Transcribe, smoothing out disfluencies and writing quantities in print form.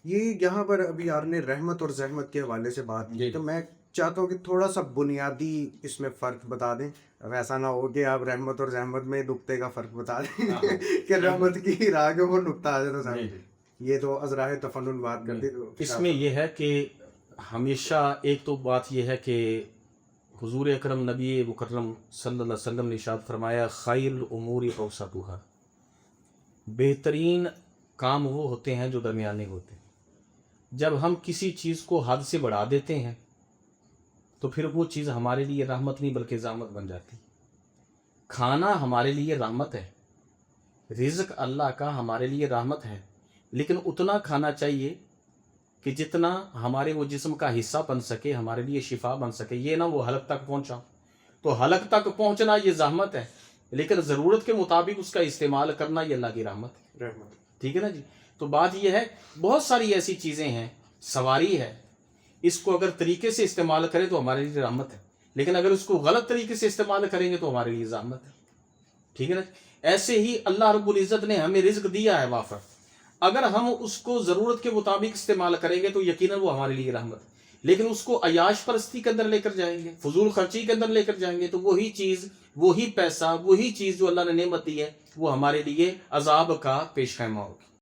یہ یہاں پر ابھی آپ نے رحمت اور زحمت کے حوالے سے بات کی، جی تو میں چاہتا ہوں کہ تھوڑا سا بنیادی اس میں فرق بتا دیں. ویسا نہ ہو کہ آپ رحمت اور زحمت میں نقطے کا فرق بتا دیں ہاں کہ رحمت کی راہ کے وہ نقطہ آ جائے تو جی سامنے. یہ تو ازراہ تفنن بات کر دی. تو اس میں یہ ہے کہ ہمیشہ ایک تو بات یہ ہے کہ حضور اکرم نبی مکرم صلی اللہ علیہ وسلم نے ارشاد فرمایا خیر الامور اوسطها، بہترین کام وہ ہوتے ہیں جو درمیانے ہوتے ہیں. جب ہم کسی چیز کو حد سے بڑھا دیتے ہیں تو پھر وہ چیز ہمارے لیے رحمت نہیں بلکہ زحمت بن جاتی. کھانا ہمارے لیے رحمت ہے، رزق اللہ کا ہمارے لیے رحمت ہے، لیکن اتنا کھانا چاہیے کہ جتنا ہمارے وہ جسم کا حصہ بن سکے، ہمارے لیے شفا بن سکے. یہ نہ وہ حلق تک پہنچا، تو حلق تک پہنچنا یہ زحمت ہے، لیکن ضرورت کے مطابق اس کا استعمال کرنا یہ اللہ کی رحمت ہے. رحمت. ٹھیک ہے نا جی. تو بات یہ ہے بہت ساری ایسی چیزیں ہیں، سواری ہے، اس کو اگر طریقے سے استعمال کریں تو ہمارے لیے رحمت ہے، لیکن اگر اس کو غلط طریقے سے استعمال کریں گے تو ہمارے لیے زحمت ہے. ٹھیک ہے نا. ایسے ہی اللہ رب العزت نے ہمیں رزق دیا ہے وافر، اگر ہم اس کو ضرورت کے مطابق استعمال کریں گے تو یقیناً وہ ہمارے لیے رحمت ہے، لیکن اس کو عیاش پرستی کے اندر لے کر جائیں گے، فضول خرچی کے اندر لے کر جائیں گے، تو وہی چیز، وہی پیسہ، وہی چیز جو اللہ نے نعمت دی ہے وہ ہمارے لیے عذاب کا پیش خیمہ ہوگی.